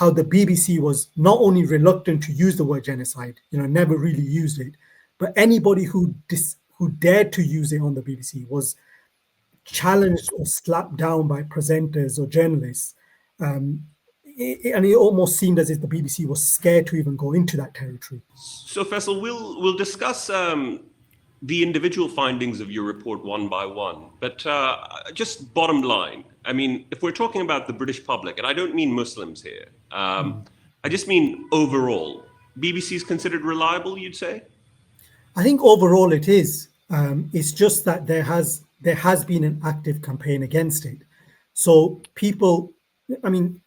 how the BBC was not only reluctant to use the word genocide, never really used it, but anybody who dared to use it on the BBC was challenged or slapped down by presenters or journalists. And it almost seemed as if the BBC was scared to even go into that territory. So, Faisal, we'll discuss the individual findings of your report one by one. But just bottom line, I mean, if we're talking about the British public, and I don't mean Muslims here, I just mean overall, BBC is considered reliable, you'd say? I think overall it is. It's just that there has been an active campaign against it. So people, I mean,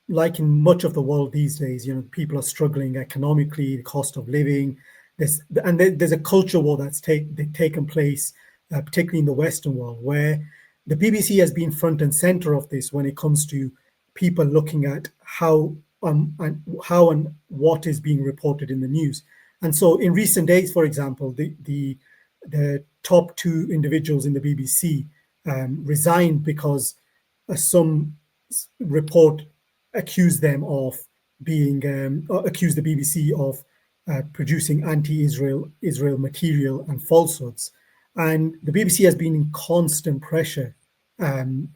like in much of the world these days, people are struggling economically, the cost of living. There's a culture war that's taken place, particularly in the Western world, where the BBC has been front and center of this when it comes to people looking at how and what is being reported in the news. And so in recent days, for example, the top two individuals in the BBC resigned because some report accused them of accused the BBC of producing anti-Israel material and falsehoods. And the BBC has been in constant pressure from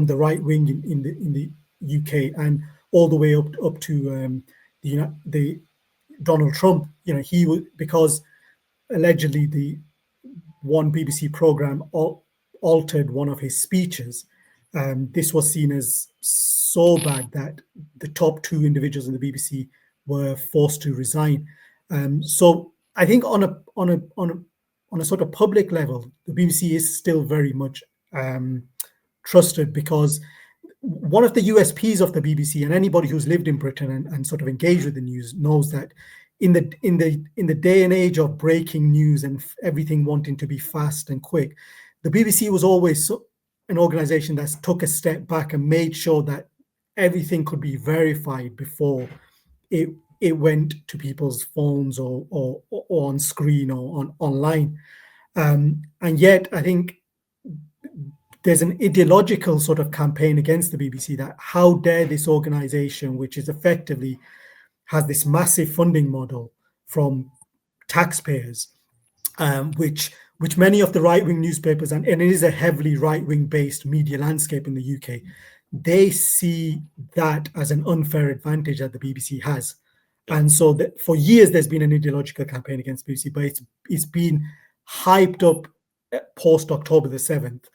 the right wing in the UK and all the way up to the Donald Trump. He was, because allegedly the one BBC program altered one of his speeches. This was seen as so bad that the top two individuals in the BBC were forced to resign. So I think on a sort of public level, the BBC is still very much trusted, because one of the USPs of the BBC, and anybody who's lived in Britain and sort of engaged with the news knows that in the day and age of breaking news and everything wanting to be fast and quick, the BBC was always an organization that took a step back and made sure that everything could be verified before it went to people's phones or on screen or online. And yet, I think there's an ideological sort of campaign against the BBC, that how dare this organization, which is effectively has this massive funding model from taxpayers, which many of the right-wing newspapers, and it is a heavily right-wing based media landscape in the UK, they see that as an unfair advantage that the BBC has. And so for years, there's been an ideological campaign against BBC, but it's been hyped up post October the 7th.